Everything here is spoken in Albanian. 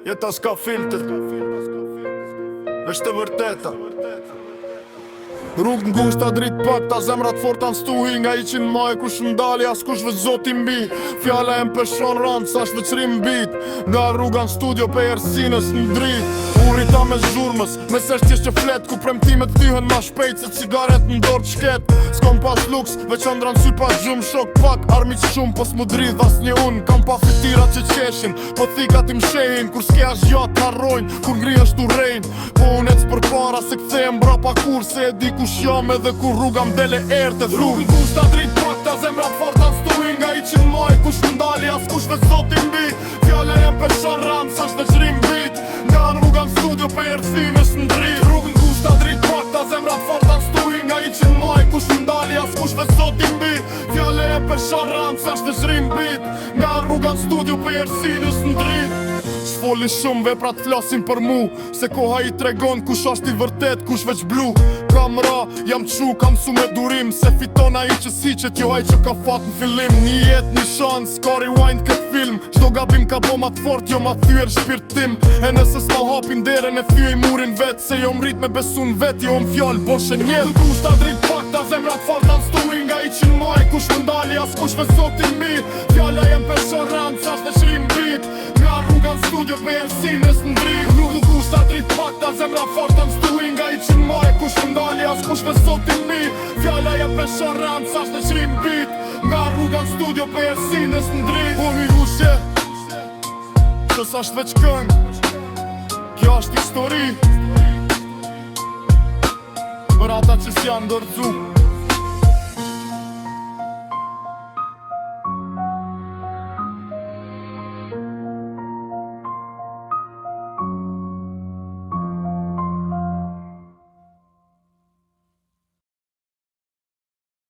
Jeta s'ka filter, veç të vërteta. Rrugë ngushta drit pak, ta zemrat forta n'stuhi. Nga 100 maj kush m'dali, as kush veç zoti mbi. Fjalla e m'peshon rand, sa shveçri m'bit. Nga rruga n'studio pe Ersinës n'drit. Urita me zhurmës, me seshtjes që flet. Ku premtimet thyhen ma shpejt se cigaret n'dorë qket. S'kom pas luks, veç ëndra n'sy pas gjumë. Shok pak, armit shumë, pos mu dridh as një unë. Kam pa fitira që qeshin, po thikat im shehin. Kur s'ke as gjatë t'harrojnë, kur ngrihesh t'u rejnë. Po unë ec për para se kthehem brapa kur. Se e di kush jam edhe kur rruga m'dele ertë. Rrugë ngushta drit pak, ta zemrat forta n'stuhi. Nga 100 maj kush m'dali, as kush veç zoti mbi. Fjale jem peshon ram, sa shveçri m'bit. Nga rruga n'studio pe Ersinës n'drit. Rrugë ngushta drit pak, ta zemrat forta n'stuhi. Nga 100 maj kush m'dali, as kush veç zoti mbi. Fjale jem peshon ram, sa shveçri m'bit. Nga rruga n'studio pe Ersinës n'drit. S'foli shumë veprat flasin për mu, se koha i tregon kush është i vërtet, kush veç blu. Kam ra, jam qu, kam su me durim, se fiton ai që siqet, jo ai që ka fat n'fillim. Një jet, një shans, ka rewind kët film. Qdo gabim ka bo ma t'fort, jo ma thyer shpirtim. E nëse s'ma hapin derën e thyej murin vet, se jo m'rit me besu n'vet, jo m'fjall boshe njel. Ngushta drit pak, ta zemrat forta n'stuhi. Nga 100 maj kush m'dali, as kush veç zoti mbi. Fjalla jem peshon rand, sa shveçri m'bit. Nga rruga n'studio pe Ersinës n'drit. Rrugë ngushta drit pak, ta zemrat forta n'stuhi. Nga 100 maj kush m'dali, as kush veç zoti mbi. Fjalla jem peshon rand, sa shveçri m'bit. Nga rruga n'studio pe Ersinës n'drit. Po mi hushe, që s'asht veç këng, kjo është histori. Për ata që s'janë dërzu.